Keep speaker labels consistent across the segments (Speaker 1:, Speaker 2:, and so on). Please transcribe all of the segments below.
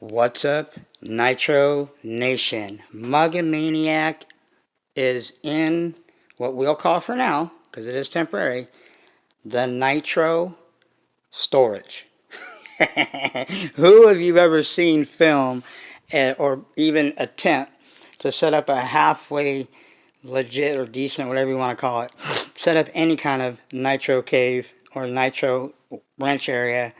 Speaker 1: What's up, Nitro Nation? Muggin Maniac is in what we'll call for now, because it is temporary, the Nitro storage. Who have you ever seen film or even attempt to set up a halfway legit or decent, whatever you want to call it, set up any kind of Nitro cave or Nitro wrench area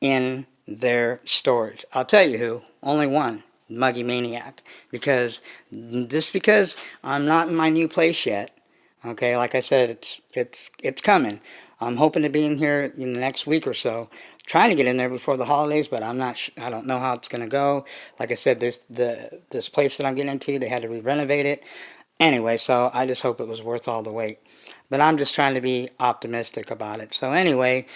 Speaker 1: in their storage? I'll tell you who. Only one. Muggy Maniac. Because I'm not in my new place yet. Okay, like I said, it's coming. I'm hoping to be in here in the next week or so. Trying to get in there before the holidays, but I don't know how it's gonna go. Like I said, this place that I'm getting into, they had to re-renovate it. Anyway, so I just hope it was worth all the wait. But I'm just trying to be optimistic about it. So anyway,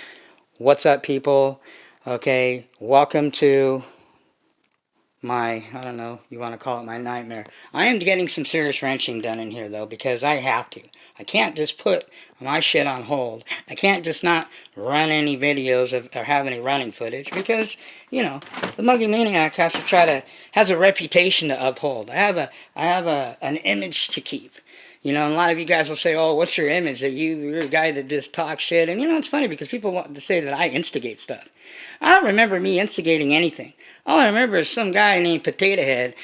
Speaker 1: what's up, people? Okay, welcome to my, I don't know, you want to call it my nightmare. I am getting some serious wrenching done in here, though, because I have to. I can't just put my shit on hold. I can't just not run any videos or have any running footage, because, you know, the Muggy Maniac has a reputation to uphold. I have an image to keep. You know, and a lot of you guys will say, oh, what's your image? That you're a guy that just talks shit. And, you know, it's funny because people want to say that I instigate stuff. I don't remember me instigating anything. All I remember is some guy named Potato Head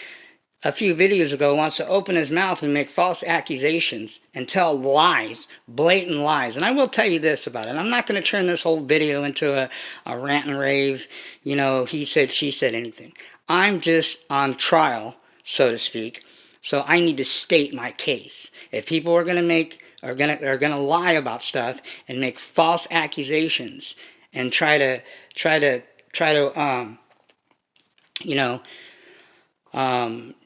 Speaker 1: a few videos ago wants to open his mouth and make false accusations and tell lies, blatant lies. And I will tell you this about it. I'm not going to turn this whole video into a rant and rave, you know, he said, she said anything. I'm just on trial, so to speak. So I need to state my case. If people are gonna lie about stuff and make false accusations and try to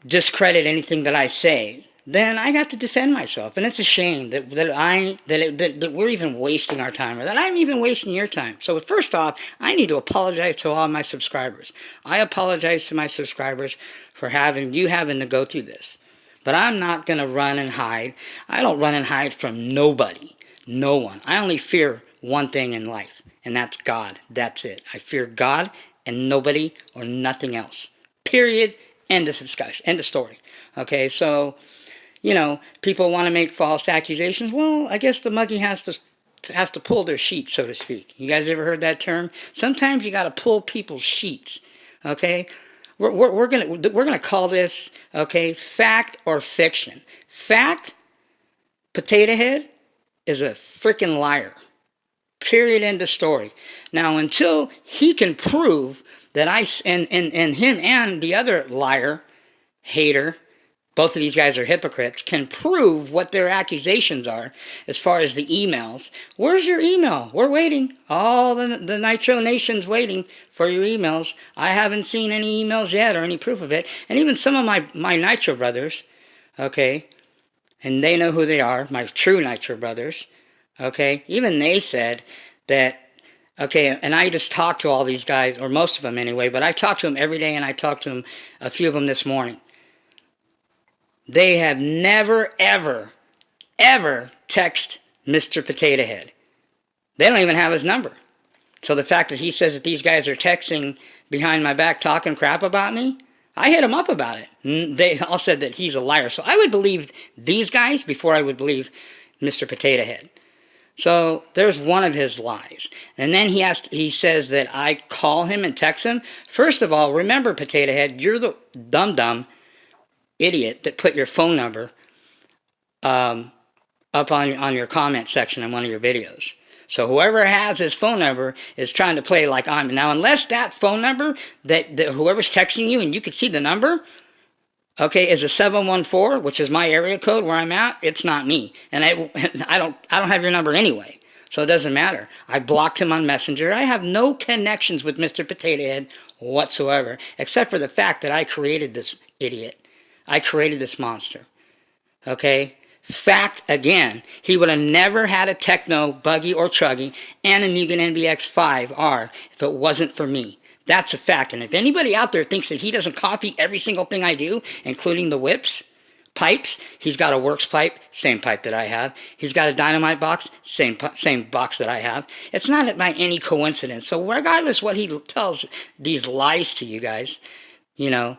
Speaker 1: discredit anything that I say, then I got to defend myself. And it's a shame that we're even wasting our time, or that I'm even wasting your time. So first off, I need to apologize to all my subscribers. I apologize to my subscribers for having to go through this. But I'm not going to run and hide. I don't run and hide from nobody. No one. I only fear one thing in life, and that's God. That's it. I fear God and nobody or nothing else. Period. End of discussion. End of story. Okay, so, you know, people want to make false accusations. Well, I guess the Muggy has to pull their sheets, so to speak. You guys ever heard that term? Sometimes you got to pull people's sheets. Okay? We're gonna call this, okay, fact or fiction. Fact, Potato Head is a freaking liar. Period. End of story. Now, until he can prove that and him and the other liar, hater, both of these guys are hypocrites, can prove what their accusations are as far as the emails. Where's your email? We're waiting. All the Nitro Nation's waiting for your emails. I haven't seen any emails yet or any proof of it. And even some of my Nitro brothers, okay, and they know who they are, my true Nitro brothers, okay, even they said that, okay, and I just talked to all these guys, or most of them anyway, but I talk to them every day, and I talked to them, a few of them this morning. They have never, ever, ever text Mr. Potato Head. They don't even have his number. So the fact that he says that these guys are texting behind my back talking crap about me, I hit him up about it. They all said that he's a liar. So I would believe these guys before I would believe Mr. Potato Head. So there's one of his lies. And then he says that I call him and text him. First of all, remember, Potato Head, you're the dumb idiot that put your phone number up on your comment section in one of your videos. So whoever has his phone number is trying to play like I'm. Now, unless that phone number that whoever's texting you and you can see the number, okay, is a 714, which is my area code where I'm at, it's not me. And I don't have your number anyway. So it doesn't matter. I blocked him on Messenger. I have no connections with Mr. Potato Head whatsoever, except for the fact that I created this idiot. I created this monster. Okay? Fact again. He would have never had a Techno, Buggy, or Chuggy and a Mugen NBX5R if it wasn't for me. That's a fact. And if anybody out there thinks that he doesn't copy every single thing I do, including the whips, Pipes, he's got a works pipe, same pipe that I have. He's got a dynamite box, same box that I have. It's not by any coincidence. So regardless what he tells these lies to you guys, you know,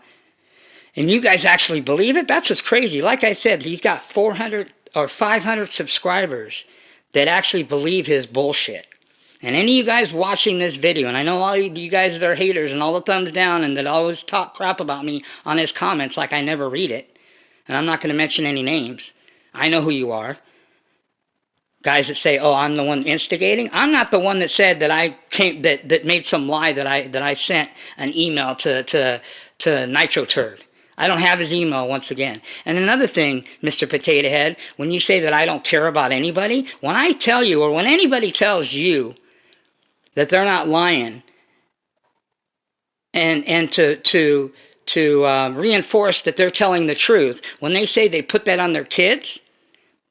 Speaker 1: and you guys actually believe it, that's what's crazy. Like I said, he's got 400 or 500 subscribers that actually believe his bullshit. And any of you guys watching this video, and I know all you guys that are haters and all the thumbs down and that always talk crap about me on his comments like I never read it, and I'm not going to mention any names. I know who you are. Guys that say, "Oh, I'm the one instigating." I'm not the one that said that I came that made some lie that I sent an email to Nitro Turd. I don't have his email once again. And another thing, Mr. Potato Head, when you say that I don't care about anybody, when I tell you or when anybody tells you that they're not lying, and to reinforce that they're telling the truth, when they say they put that on their kids,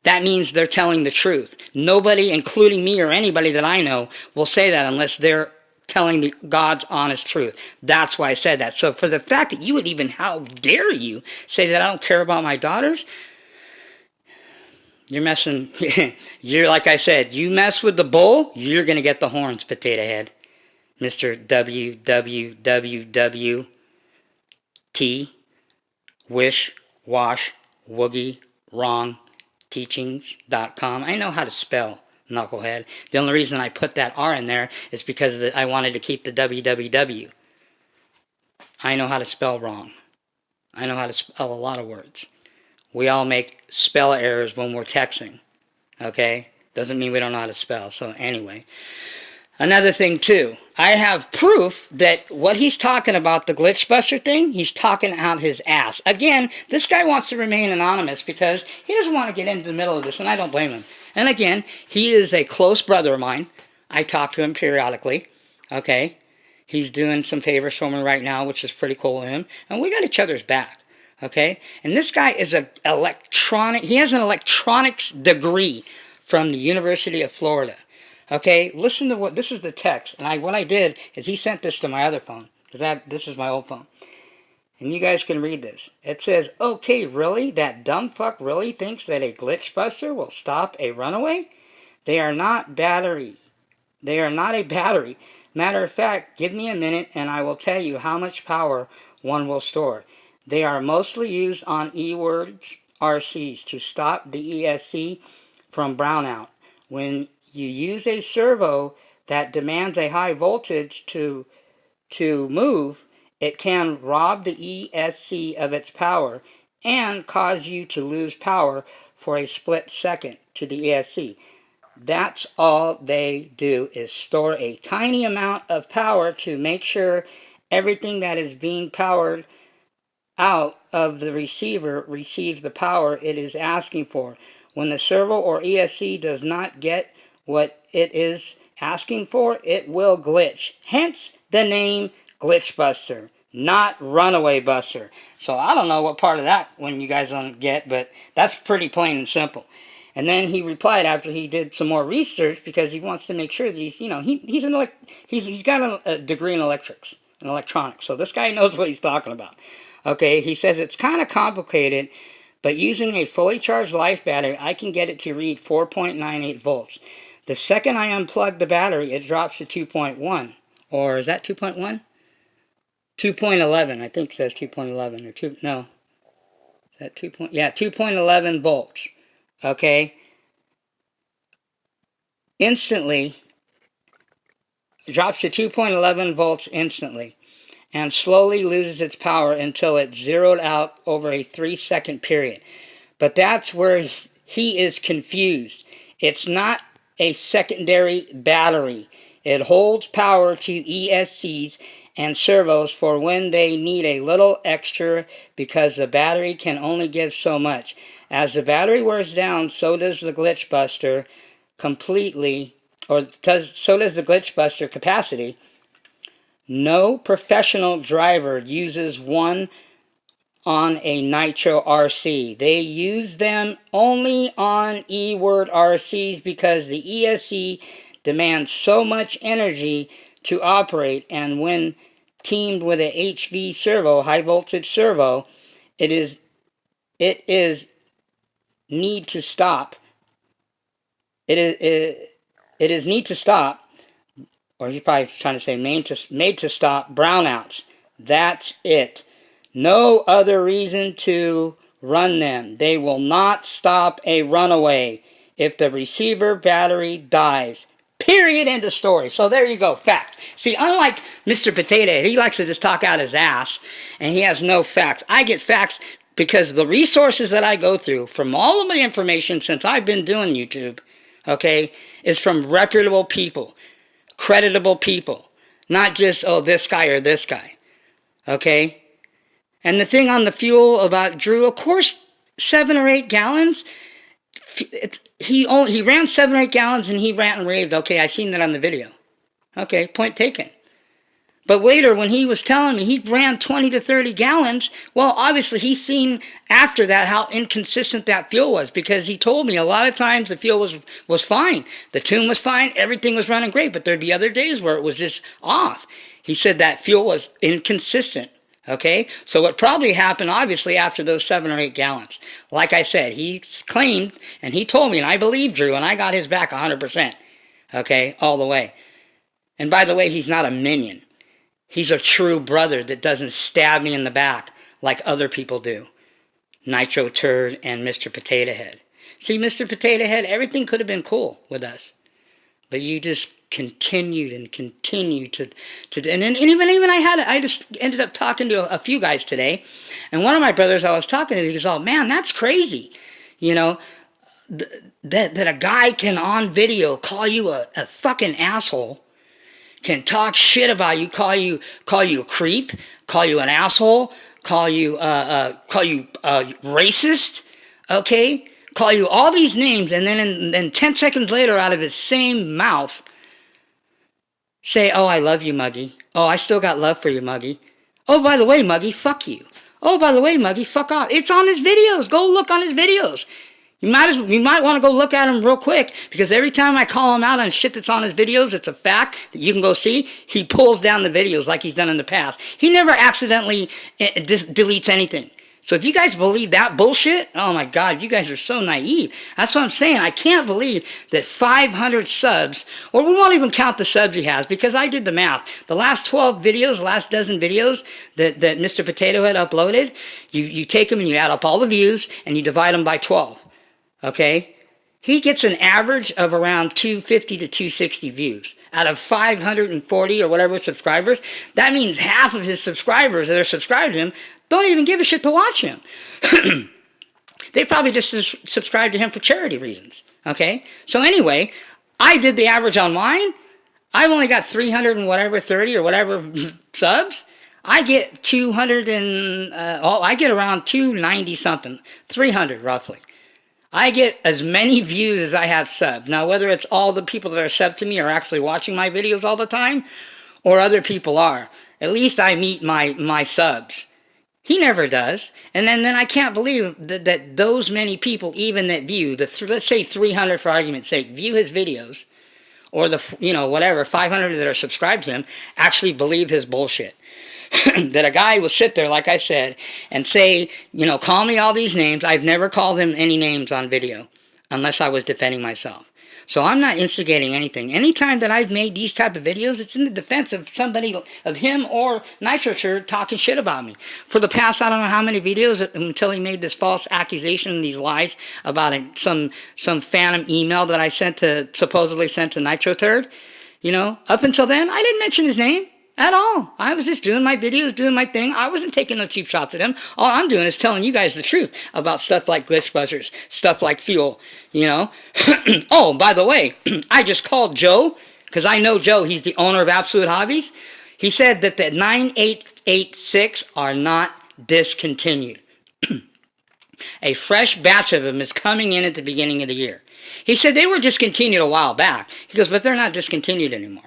Speaker 1: that means they're telling the truth. Nobody, including me or anybody that I know, will say that unless they're telling the God's honest truth. That's why I said that. So for the fact that you would even, how dare you, say that I don't care about my daughters, you're messing, you're, like I said, you mess with the bull, you're going to get the horns, Potato Head. Mr. WWWT, Wish, Wash, Woogie, Wrong, Teachings.com. I know how to spell, knucklehead. The only reason I put that R in there is because I wanted to keep the www. I know how to spell wrong. I know how to spell a lot of words. We all make spell errors when we're texting. Okay? Doesn't mean we don't know how to spell. So anyway. Another thing too. I have proof that what he's talking about, the glitch buster thing, he's talking out his ass. Again, this guy wants to remain anonymous because he doesn't want to get into the middle of this, and I don't blame him. And again, he is a close brother of mine. I talk to him periodically. Okay? He's doing some favors for me right now, which is pretty cool of him. And we got each other's back. Okay? And this guy is he has an electronics degree from the University of Florida. Okay, listen to what, this is the text. And what I did is he sent this to my other phone. Because this is my old phone. And you guys can read this. It says, "Okay, really? That dumb fuck really thinks that a glitch buster will stop a runaway? They are not battery. They are not a battery. Matter of fact, give me a minute and I will tell you how much power one will store. They are mostly used on E-words RCs to stop the ESC from brownout. When you use a servo that demands a high voltage to move, it can rob the ESC of its power and cause you to lose power for a split second to the ESC. That's all they do, is store a tiny amount of power to make sure everything that is being powered out of the receiver receives the power it is asking for. When the servo or ESC does not get what it is asking for, it will glitch. Hence the name Glitch Buster, not Runaway Buster. So I don't know what part of that one you guys don't get, but that's pretty plain and simple. And then he replied after he did some more research, because he wants to make sure that he's, you know, he's got a degree in electrics and electronics. So this guy knows what he's talking about. Okay, he says it's kind of complicated, but using a fully charged life battery, I can get it to read 4.98 volts. The second I unplug the battery, it drops to 2.1. Or is that 2.1? 2.11, I think it says 2.11 or 2, no. Is that 2. Yeah, 2.11 volts. Okay. Instantly, it drops to 2.11 volts instantly, and slowly loses its power until it's zeroed out over a 3-second period. But that's where he is confused. It's not a secondary battery. It holds power to ESCs and servos for when they need a little extra, because the battery can only give so much. As the battery wears down, so does the glitch buster completely, or so does the glitch buster capacity. No professional driver uses one on a nitro RC. They use them only on E-word RCs because the ESC demands so much energy to operate, and when teamed with a HV servo, high voltage servo, it is it is need to stop. It is need to stop, or he's probably trying to say made to stop brownouts. That's it. No other reason to run them. They will not stop a runaway if the receiver battery dies. Period. End of story. So there you go. Fact. See, unlike Mr. Potato Head, he likes to just talk out his ass, and he has no facts. I get facts because the resources that I go through from all of my information since I've been doing YouTube, okay, is from reputable people, creditable people, not just, oh, this guy or this guy, okay? And the thing on the fuel about Drew, of course, 7 or 8 gallons, he ran 7 or 8 gallons and he ranted and raved. Okay, I seen that on the video. Okay, point taken. But later, when he was telling me he ran 20 to 30 gallons, well, obviously he's seen after that how inconsistent that fuel was, because he told me a lot of times the fuel was fine. The tune was fine. Everything was running great, but there'd be other days where it was just off. He said that fuel was inconsistent. Okay, so what probably happened, obviously, after those 7 or 8 gallons. Like I said, he claimed, and he told me, and I believe Drew, and I got his back 100%. Okay, all the way. And by the way, he's not a minion. He's a true brother that doesn't stab me in the back like other people do. Nitro Turd and Mr. Potato Head. See, Mr. Potato Head, everything could have been cool with us. But you just continued and continued to and even I just ended up talking to a few guys today, and one of my brothers I was talking to, he goes, oh man, that's crazy, you know, that a guy can on video call you a fucking asshole, can talk shit about you, call you a creep, call you an asshole, call you racist, okay, call you all these names, and then 10 seconds later out of his same mouth say, oh, I love you, Muggy. Oh, I still got love for you, Muggy. Oh, by the way, Muggy, fuck you. Oh, by the way, Muggy, fuck off. It's on his videos. Go look on his videos. You might want to go look at him real quick, because every time I call him out on shit that's on his videos, it's a fact that you can go see, he pulls down the videos like he's done in the past. He never accidentally deletes anything. So if you guys believe that bullshit, oh my God, you guys are so naive. That's what I'm saying. I can't believe that 500 subs, or we won't even count the subs he has, because I did the math. The last 12 videos, last dozen videos that Mr. Potato Head uploaded, you take them and you add up all the views and you divide them by 12. Okay? He gets an average of around 250 to 260 views out of 540 or whatever subscribers. That means half of his subscribers that are subscribed to him don't even give a shit to watch him. They probably just subscribe to him for charity reasons. Okay? So anyway, I did the average on mine. I've only got 300 and whatever, 30 or whatever subs. I get 200 and, I get around 290 something, 300 roughly. I get as many views as I have subs. Now, whether it's all the people that are subbed to me are actually watching my videos all the time, or other people are, at least I meet my subs. He never does. And then I can't believe that those many people, even that view, let's say 300 for argument's sake, view his videos, or whatever, 500 that are subscribed to him, actually believe his bullshit. That a guy will sit there, like I said, and say, call me all these names. I've never called him any names on video, unless I was defending myself. So I'm not instigating anything. Anytime that I've made these type of videos, it's in the defense of somebody, of him or Nitro Turd talking shit about me. For the past, I don't know how many videos, until he made this false accusation and these lies about some phantom email that I supposedly sent to Nitro Turd. Up until then, I didn't mention his name at all. I was just doing my videos, doing my thing. I wasn't taking no cheap shots at him. All I'm doing is telling you guys the truth about stuff like glitch buzzers, stuff like fuel, Oh, by the way, I just called Joe, because I know Joe, he's the owner of Absolute Hobbies. He said that the 9886 are not discontinued. A fresh batch of them is coming in at the beginning of the year. He said they were discontinued a while back. He goes, but they're not discontinued anymore.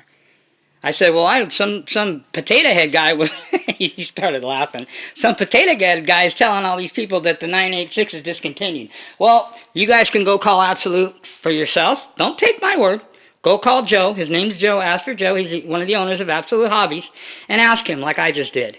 Speaker 1: I said, well, some potato head guy was, he started laughing. Some potato head guy is telling all these people that the 986 is discontinued. Well, you guys can go call Absolute for yourself. Don't take my word. Go call Joe. His name's Joe. Ask for Joe. He's one of the owners of Absolute Hobbies. And ask him like I just did.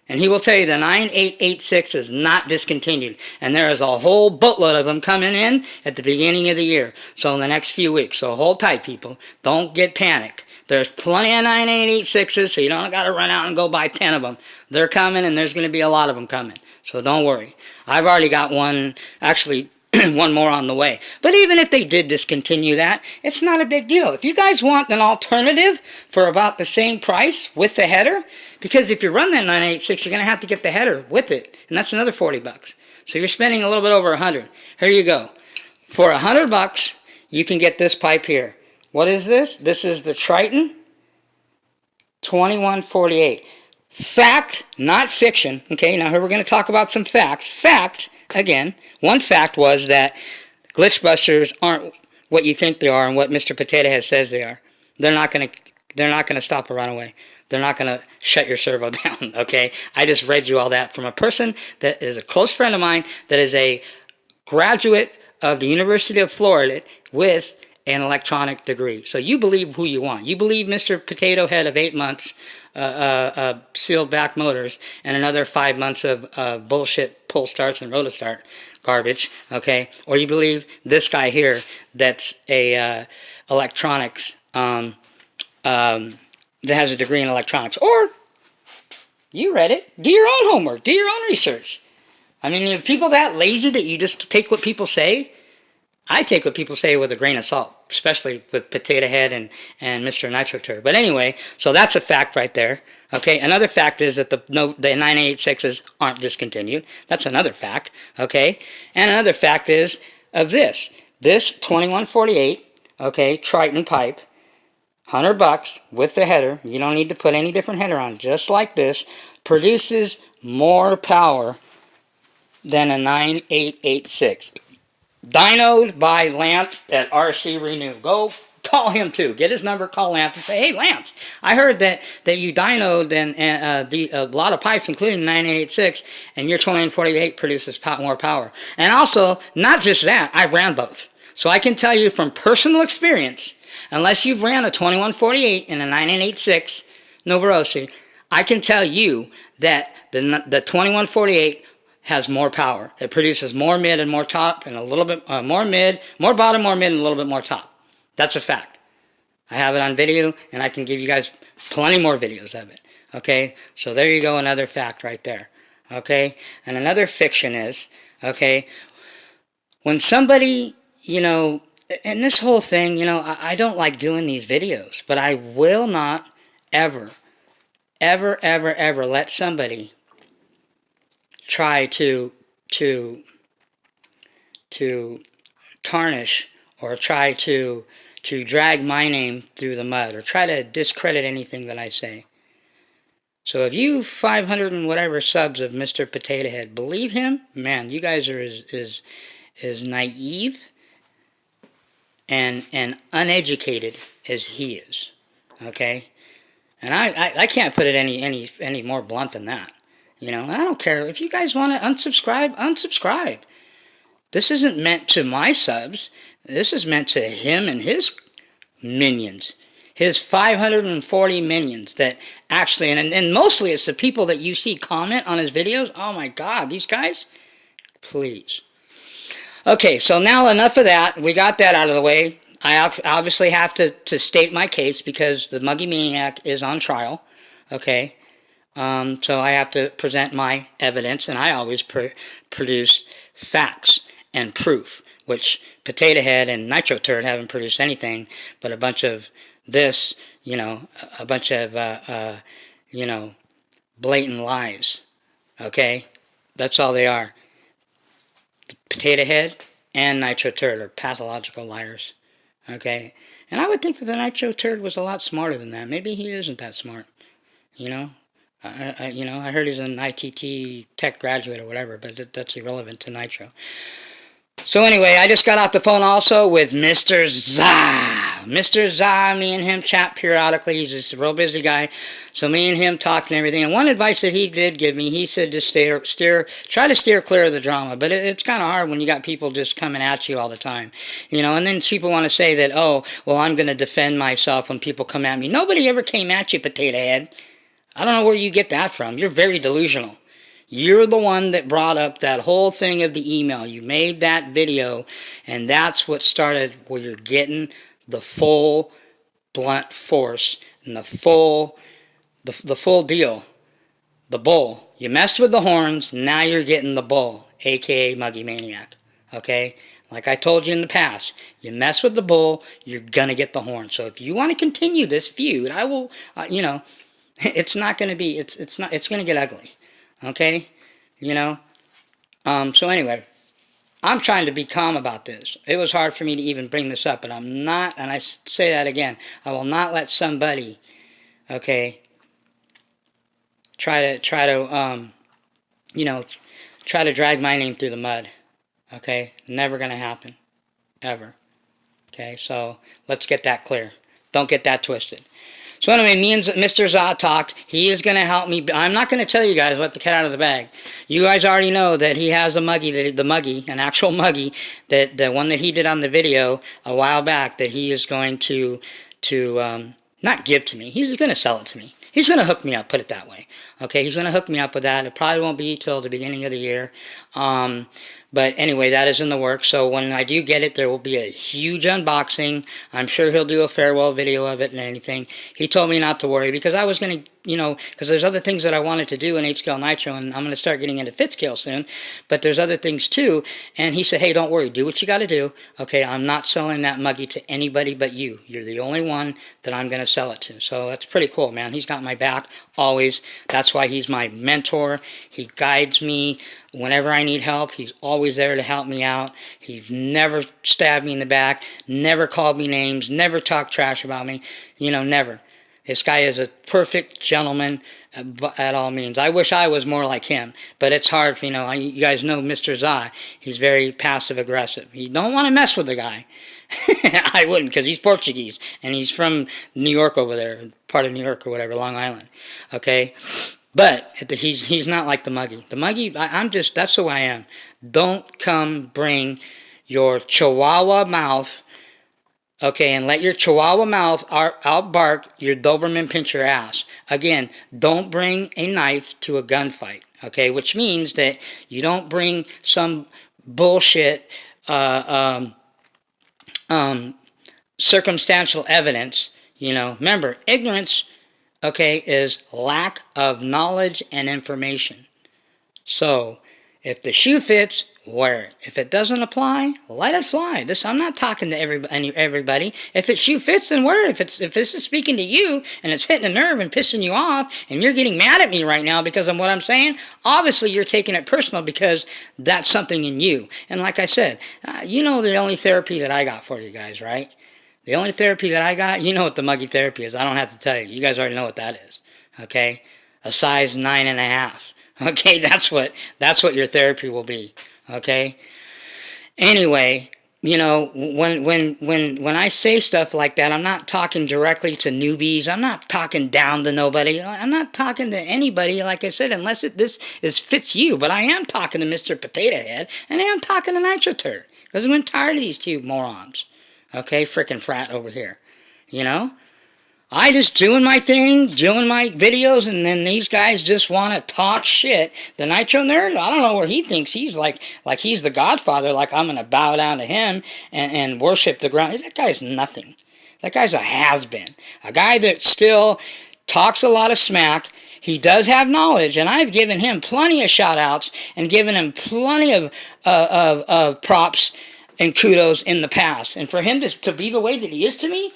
Speaker 1: And he will tell you the 9886 is not discontinued. And there is a whole boatload of them coming in at the beginning of the year. So in the next few weeks. So hold tight, people. Don't get panicked. There's plenty of 9886s, so you don't got to run out and go buy 10 of them. They're coming, and there's going to be a lot of them coming. So don't worry. I've already got one, actually, one more on the way. But even if they did discontinue that, it's not a big deal. If you guys want an alternative for about the same price with the header, because if you run that 986, you're going to have to get the header with it, and that's another 40 bucks. So you're spending a little bit over 100. Here you go. For 100 bucks, you can get this pipe here. What is this? This is the Triton 2148. Fact, not fiction. Okay, now here we're going to talk about some facts. Fact, again, one fact was that glitch busters aren't what you think they are and what Mr. Potato Head says they are. They're not going to stop a runaway. They're not going to shut your servo down, okay? I just read you all that from a person that is a close friend of mine that is a graduate of the University of Florida with an electronic degree. So you believe who you want. You believe Mr. Potato Head of 8 months, sealed back motors, and another 5 months of bullshit pull starts and rotostart garbage, okay? Or you believe this guy here that's a electronics, that has a degree in electronics. Or you read it. Do your own homework. Do your own research. I mean, are people that lazy that you just take what people say? I take what people say with a grain of salt, especially with Potato Head and Mr. Nitro Turd. But anyway, so that's a fact right there. Okay, another fact is that the 986s aren't discontinued. That's another fact. Okay, and another fact is of this 2148, okay, Triton pipe, 100 bucks with the header. You don't need to put any different header on. Just like this, produces more power than a 9886. Dynoed by Lance at RC Renew. Go call him too. Get his number, call Lance, and say, hey, Lance, I heard that you dynoed a lot of pipes, including the 9886, and your 2148 produces more power. And also, not just that, I ran both. So I can tell you from personal experience, unless you've ran a 2148 and a 9886 Novarosi, I can tell you that the 2148 has more power. It produces more mid and more top, and a little bit more mid, more bottom, more mid, and a little bit more top. That's a fact. I have it on video, and I can give you guys plenty more videos of it. Okay, so there you go, another fact right there. Okay, and another fiction is, okay, when somebody, you know, and this whole thing, you know, I don't like doing these videos, but I will not ever let somebody try to tarnish or try to drag my name through the mud or try to discredit anything that I say. So if you 500 and whatever subs of Mr. Potato Head believe him, man, you guys are as naive and uneducated as he is. Okay? And I can't put it any more blunt than that. You know, I don't care. If you guys want to unsubscribe, unsubscribe. This isn't meant to my subs. This is meant to him and his minions. His 540 minions that actually, and mostly it's the people that you see comment on his videos. Oh my God, these guys? Please. Okay, so now enough of that. We got that out of the way. I obviously have to state my case because the Muggy Maniac is on trial. Okay. So I have to present my evidence, and I always produce facts and proof, which Potato Head and Nitro Turd haven't produced anything but a bunch of this, you know, a bunch of, you know, blatant lies, okay? That's all they are. Potato Head and Nitro Turd are pathological liars, okay? And I would think that the Nitro Turd was a lot smarter than that. Maybe he isn't that smart, you know? I heard he's an ITT tech graduate or whatever, but that's irrelevant to Nitro. So anyway, I just got off the phone also with Mr. Zah. Mr. Zah, me and him chat periodically. He's just a real busy guy. So me and him talked and everything. And one advice that he did give me, he said just try to steer clear of the drama. But it's kind of hard when you got people just coming at you all the time. You know, and then people want to say that, oh, well, I'm going to defend myself when people come at me. Nobody ever came at you, Potato Head. I don't know where you get that from. You're very delusional. You're the one that brought up that whole thing of the email. You made that video, and that's what started where you're getting the full blunt force and the full deal. The bull. You messed with the horns, now you're getting the bull, aka Muggy Maniac. Okay? Like I told you in the past, you mess with the bull, you're gonna get the horn. So if you want to continue this feud, I will, it's not gonna be, it's gonna get ugly. Okay? So anyway, I'm trying to be calm about this. It was hard for me to even bring this up, but I'm not, and I say that again, I will not let somebody, okay, try to drag my name through the mud. Okay? Never gonna happen. Ever. Okay? So, let's get that clear. Don't get that twisted. So anyway, me and Mr. Zod talked. He is going to help me. I'm not going to tell you guys, let the cat out of the bag. You guys already know that he has a Muggy, an actual Muggy, that the one that he did on the video a while back, that he is going to not give to me. He's going to sell it to me. He's going to hook me up, put it that way. Okay, he's going to hook me up with that. It probably won't be till the beginning of the year. But anyway, that is in the works. So when I do get it, there will be a huge unboxing. I'm sure he'll do a farewell video of it and anything. He told me not to worry because I was going to, because there's other things that I wanted to do in 8-scale nitro, and I'm going to start getting into 5th scale soon. But there's other things too. And he said, hey, don't worry. Do what you got to do. Okay, I'm not selling that Muggy to anybody but you. You're the only one that I'm going to sell it to. So that's pretty cool, man. He's got my back always. That's why he's my mentor. He guides me. Whenever I need help, he's always there to help me out. He's never stabbed me in the back, never called me names, never talked trash about me, never. This guy is a perfect gentleman at all means. I wish I was more like him, but it's hard, you guys know Mr. Zai. He's very passive-aggressive. You don't want to mess with the guy. I wouldn't, because he's Portuguese, and he's from New York over there, part of New York or whatever, Long Island, okay? But he's not like the Muggy. The Muggy, that's who I am. Don't come bring your Chihuahua mouth, okay, and let your Chihuahua mouth outbark your Doberman pincher ass. Again, don't bring a knife to a gunfight, okay, which means that you don't bring some bullshit circumstantial evidence, Remember, ignorance, okay, is lack of knowledge and information. So, if the shoe fits, wear it. If it doesn't apply, let it fly. I'm not talking to everybody. If it shoe fits, then wear it. If this is speaking to you, and it's hitting a nerve and pissing you off, and you're getting mad at me right now because of what I'm saying, obviously you're taking it personal because that's something in you. And like I said, the only therapy that I got for you guys, right? The only therapy that I got, you know what the Muggy therapy is. I don't have to tell you. You guys already know what that is. Okay? A size 9.5. Okay? That's what your therapy will be. Okay? Anyway, when I say stuff like that, I'm not talking directly to newbies. I'm not talking down to nobody. I'm not talking to anybody, like I said, unless this fits you. But I am talking to Mr. Potato Head, and I am talking to Nitro Turd. Because I'm tired of these two morons. Okay, frickin' frat over here. I just doing my thing, doing my videos, and then these guys just want to talk shit. The Nitro Nerd, I don't know where he thinks he's like he's the Godfather, like I'm going to bow down to him and worship the ground. That guy's nothing. That guy's a has-been. A guy that still talks a lot of smack. He does have knowledge, and I've given him plenty of shout-outs and given him plenty of props and kudos in the past. And for him to be the way that he is to me,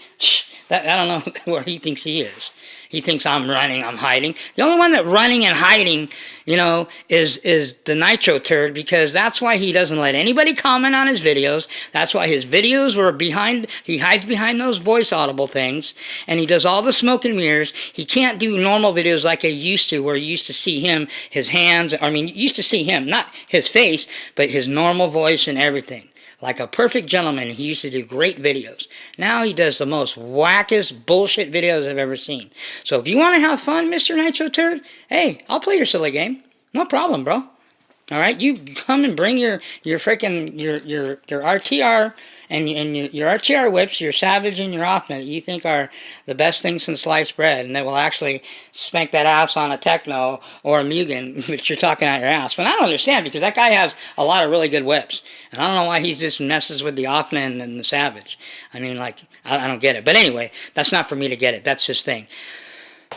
Speaker 1: I don't know where he thinks he is. He thinks I'm running, I'm hiding. The only one that running and hiding, is the Nitro Turd, because that's why he doesn't let anybody comment on his videos. That's why his videos were he hides behind those voice audible things, and he does all the smoke and mirrors. He can't do normal videos like I used to, where you used to see him, his hands, you used to see him, not his face, but his normal voice and everything. Like a perfect gentleman, he used to do great videos. Now he does the most wackest bullshit videos I've ever seen. So if you want to have fun, Mr. Nitro Turd, hey, I'll play your silly game. No problem, bro. All right, you come and bring your freaking your RTR and your RTR whips, your Savage and your Offnet, you think are the best things since sliced bread, and they will actually spank that ass on a Techno or a Mugen, but you're talking out your ass. But I don't understand, because that guy has a lot of really good whips, and I don't know why he just messes with the Offnet and the Savage. I mean, like, I don't get it. But anyway, that's not for me to get it. That's his thing.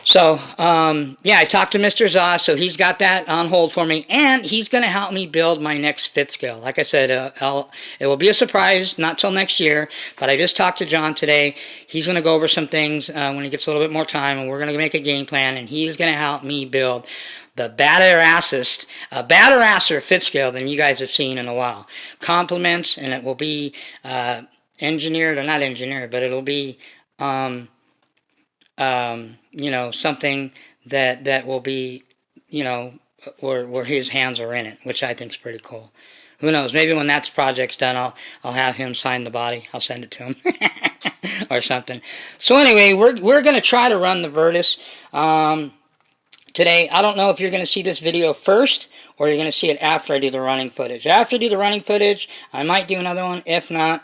Speaker 1: So, yeah, I talked to Mr. Zoss, so he's got that on hold for me, and he's going to help me build my next fit scale. Like I said, it will be a surprise, not till next year, but I just talked to John today. He's going to go over some things when he gets a little bit more time, and we're going to make a game plan, and he's going to help me build the badasser fit scale than you guys have seen in a while. Compliments, and it will be engineered, or not engineered, but it'll be... you know, something that will be, you know, where his hands are in it, which I think is pretty cool. Who knows? Maybe when that project's done, I'll have him sign the body. I'll send it to him or something. So anyway, we're gonna try to run the Virtus today. I don't know if you're gonna see this video first or you're gonna see it after I do the running footage. After I do the running footage, I might do another one. If not,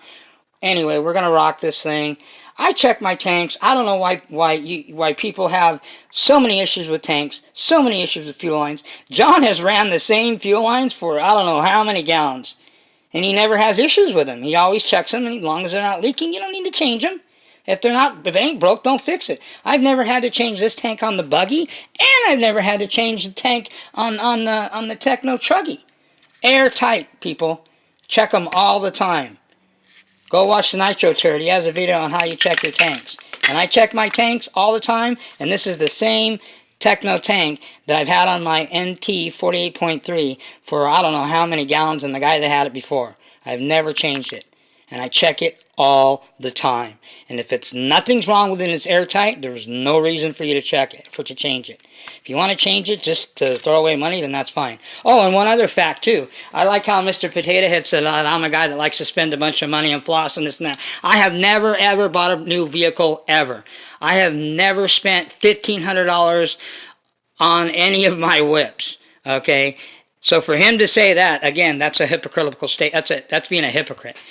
Speaker 1: anyway, we're gonna rock this thing. I check my tanks. I don't know why people have so many issues with tanks, so many issues with fuel lines. John has ran the same fuel lines for I don't know how many gallons, and he never has issues with them. He always checks them, and as long as they're not leaking, you don't need to change them. If they ain't broke, don't fix it. I've never had to change this tank on the buggy, and I've never had to change the tank on the Techno Truggy. Airtight, people. Check them all the time. Go watch the Nitro turd. He has a video on how you check your tanks. And I check my tanks all the time, and this is the same Techno tank that I've had on my NT 48.3 for I don't know how many gallons, and the guy that had it before. I've never changed it. And I check it all the time. And if it's nothing's wrong with it and it's airtight, there's no reason for you to check it, to change it. If you want to change it just to throw away money, then that's fine. Oh, and one other fact, too. I like how Mr. Potato Head said I'm a guy that likes to spend a bunch of money on floss and this and that. I have never, ever bought a new vehicle, ever. I have never spent $1,500 on any of my whips, okay? So for him to say that, again, that's a hypocritical state. That's being a hypocrite.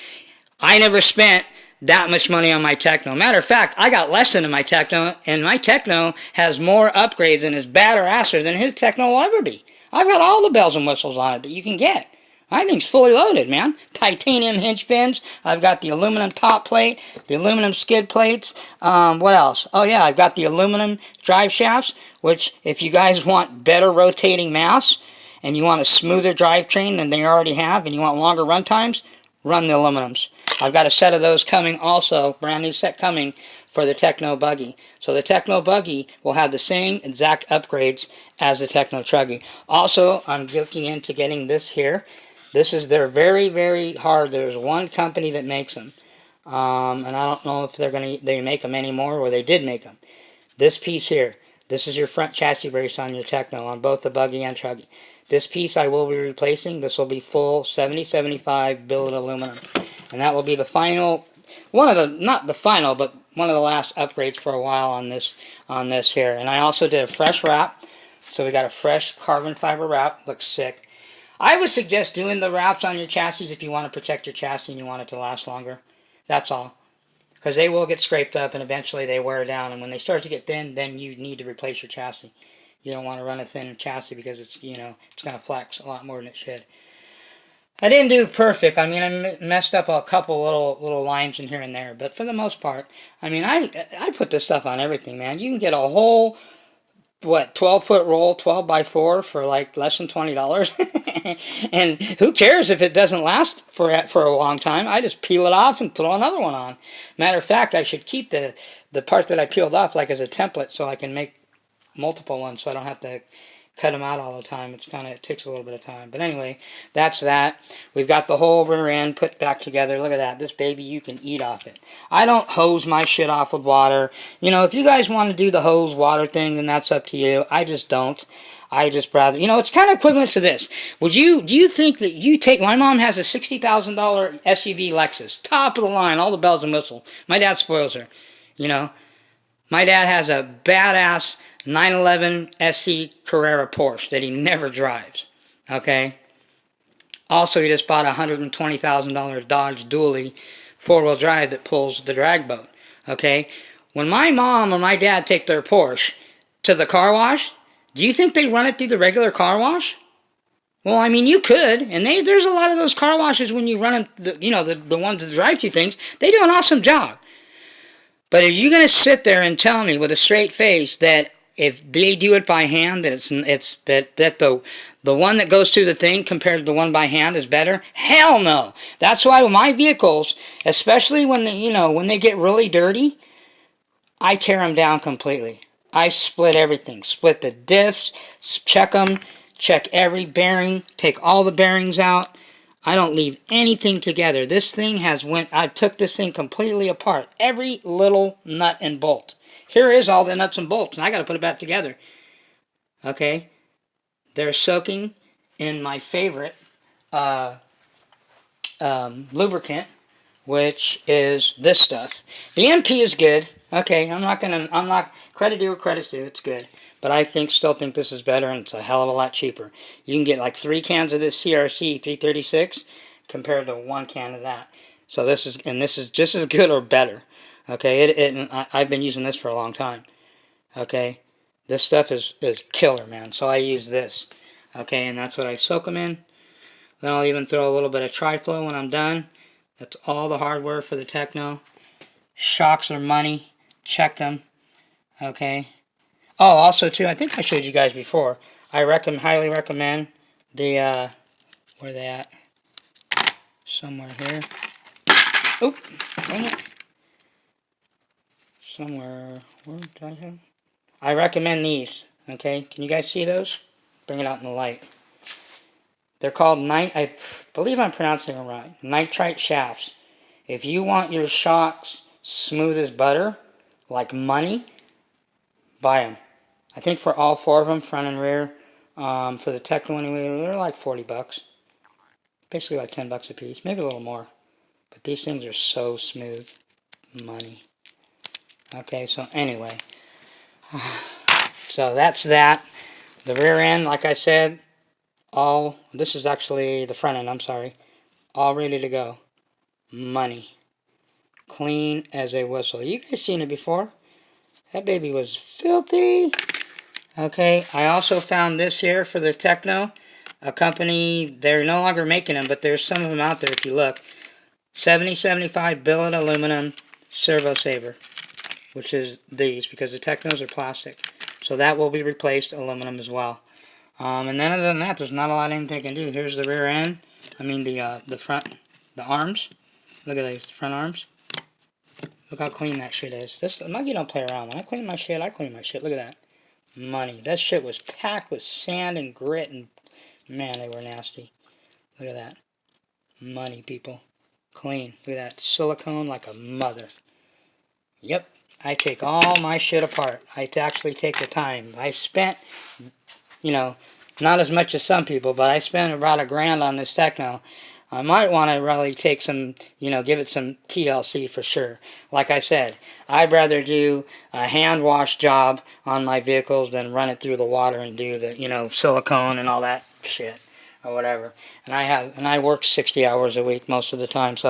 Speaker 1: I never spent that much money on my Techno. Matter of fact, I got less into my Techno, and my Techno has more upgrades and is badder asser than his Techno will ever be. I've got all the bells and whistles on it that you can get. My thing's fully loaded, man. Titanium hinge pins. I've got the aluminum top plate, the aluminum skid plates. What else? Oh yeah, I've got the aluminum drive shafts, which if you guys want better rotating mass and you want a smoother drivetrain than they already have and you want longer run times, run the aluminums. I've got a set of those coming also, brand new set coming for the Techno Buggy. So the Techno Buggy will have the same exact upgrades as the Techno Truggy. Also, I'm looking into getting this here. They're very, very hard. There's one company that makes them. And I don't know if they make them anymore or they did make them. This piece here, this is your front chassis brace on your Techno, on both the Buggy and Truggy. This piece I will be replacing. This will be full 7075 billet aluminum. And that will be the final, not the final, but one of the last upgrades for a while on this here. And I also did a fresh wrap. So we got a fresh carbon fiber wrap. Looks sick. I would suggest doing the wraps on your chassis if you want to protect your chassis and you want it to last longer. That's all. Because they will get scraped up and eventually they wear down. And when they start to get thin, then you need to replace your chassis. You don't want to run a thin chassis because it's, you know, it's going to flex a lot more than it should. I didn't do perfect. I mean, I messed up a couple little lines in here and there, but for the most part, I mean, I put this stuff on everything, man. You can get a whole, 12-foot roll, 12x4 for like less than $20. And who cares if it doesn't last for a long time? I just peel it off and throw another one on. Matter of fact, I should keep the part that I peeled off like as a template so I can make multiple ones so I don't have to cut them out all the time. It takes a little bit of time. But anyway, that's that. We've got the whole rear end put back together. Look at that. This baby, you can eat off it. I don't hose my shit off with water. You know, if you guys want to do the hose water thing, then that's up to you. I just don't. I just rather, you know, it's kind of equivalent to this. Do you think that you take, my mom has a $60,000 SUV Lexus, top of the line, all the bells and whistles. My dad spoils her, you know. My dad has a badass 911 SC Carrera Porsche that he never drives, okay? Also, he just bought a $120,000 Dodge Dually four-wheel drive that pulls the drag boat. Okay? When my mom or my dad take their Porsche to the car wash, do you think they run it through the regular car wash? Well, I mean, you could, and there's a lot of those car washes when you run them, the ones that drive through things, they do an awesome job. But are you going to sit there and tell me with a straight face that if they do it by hand, that the one that goes through the thing compared to the one by hand is better? Hell no. That's why with my vehicles, especially when they get really dirty, I tear them down completely. I split everything. Split the diffs, check them, check every bearing, take all the bearings out. I don't leave anything together. This thing I took this thing completely apart. Every little nut and bolt. Here is all the nuts and bolts, and I got to put it back together. Okay? They're soaking in my favorite lubricant, which is this stuff. The MP is good. Okay, I'm not credit due where credit's due. It's good. But I still think this is better, and it's a hell of a lot cheaper. You can get like 3 cans of this CRC 336 compared to 1 can of that. So this is just as good or better. Okay, I've been using this for a long time. Okay, this stuff is killer, man. So I use this. Okay, and that's what I soak them in. Then I'll even throw a little bit of Tri-Flow when I'm done. That's all the hardware for the Techno. Shocks are money. Check them. Okay. Oh, also too, I think I showed you guys before. I highly recommend the where are they at? Somewhere here. Oh, dang it. Somewhere. Where did I have? I recommend these. Okay, can you guys see those? Bring it out in the light. They're called I believe I'm pronouncing them right. Nitrite shafts. If you want your shocks smooth as butter, like money, buy them. I think for all 4 of them, front and rear, for the Techno anyway, they're like $40. Basically like $10 a piece, maybe a little more. But these things are so smooth. Money. Okay, so anyway. So that's that. The rear end, like I said, this is actually the front end, I'm sorry. All ready to go. Money. Clean as a whistle. You guys seen it before. That baby was filthy. Okay, I also found this here for the Techno. A company, they're no longer making them, but there's some of them out there if you look. 7075 billet aluminum servo saver, which is these, because the Technos are plastic. So that will be replaced aluminum as well. And then other than that, there's not a lot anything they can do. Here's the rear end. I mean the front, the arms. Look at these front arms. Look how clean that shit is. Muggy don't play around. When I clean my shit, I clean my shit. Look at that. Money. That shit was packed with sand and grit, and man, they were nasty. Look at that. Money, people. Clean. Look at that. Silicone like a mother. Yep. I take all my shit apart. I actually take the time. I spent, not as much as some people, but I spent about $1,000 on this Techno. I might want to really take some, give it some TLC for sure. Like I said, I'd rather do a hand wash job on my vehicles than run it through the water and do the, silicone and all that shit or whatever. And I work 60 hours a week most of the time, so